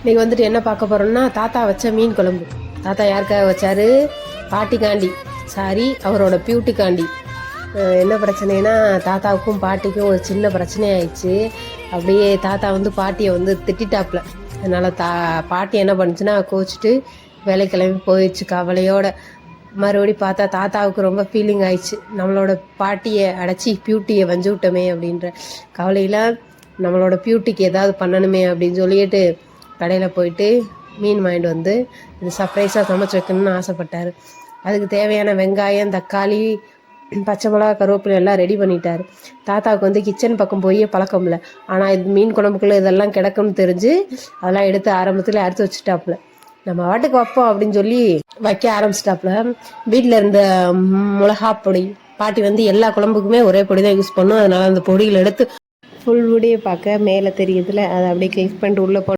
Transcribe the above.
இன்றைக்கி வந்துட்டு என்ன பார்க்க போகிறோம்னா தாத்தா வச்ச மீன் குழம்பு. தாத்தா யாருக்காக வச்சாரு? பாட்டிக்காண்டி, சாரி அவரோட பியூட்டிக்காண்டி. என்ன பிரச்சனைனா தாத்தாவுக்கும் பாட்டிக்கும் ஒரு சின்ன பிரச்சனை ஆயிடுச்சு. அப்படியே தாத்தா வந்து பாட்டியை வந்து திட்டாப்புல. அதனால் பாட்டி என்ன பண்ணுச்சுன்னா கோச்சிட்டு வேலை கிளம்பி போயிடுச்சு கவலையோட. மறுபடி பார்த்தா தாத்தாவுக்கு ரொம்ப ஃபீலிங் ஆயிடுச்சு. நம்மளோட பாட்டியை அடைச்சி பியூட்டியை வஞ்சு விட்டோமே அப்படின்ற கவலையில் நம்மளோட பியூட்டிக்கு ஏதாவது பண்ணணுமே அப்படின்னு சொல்லிட்டு கடையில் போயிட்டு மீன் வாங்கிட்டு வந்து இது சர்ப்ரைஸாக சமைச்சு வைக்கணும்னு ஆசைப்பட்டார். அதுக்கு தேவையான வெங்காயம், தக்காளி, பச்சை மிளகா, கருவேப்பிலை எல்லாம் ரெடி பண்ணிட்டார். தாத்தாவுக்கு வந்து கிச்சன் பக்கம் போய் பழக்கம் இல்லை. ஆனால் இது மீன் குழம்புக்குள்ளே இதெல்லாம் கிடக்கும்னு தெரிஞ்சு அதெல்லாம் எடுத்து ஆரம்பத்தில் அறுத்து வச்சுட்டாப்புல. நம்ம வாட்டுக்கு வைப்போம் அப்படின்னு சொல்லி வைக்க ஆரம்பிச்சிட்டாப்புல. வீட்டில் இருந்த மிளகா பொடி, பாட்டி வந்து எல்லா குழம்புக்குமே ஒரே பொடி தான் யூஸ் பண்ணும். அதனால் அந்த பொடியில் எடுத்து ஃபுல் வீடியோ பார்க்க மேலே தெரியுதுல, அதை அப்படியே கிளிக் பண்ணிட்டு உள்ளே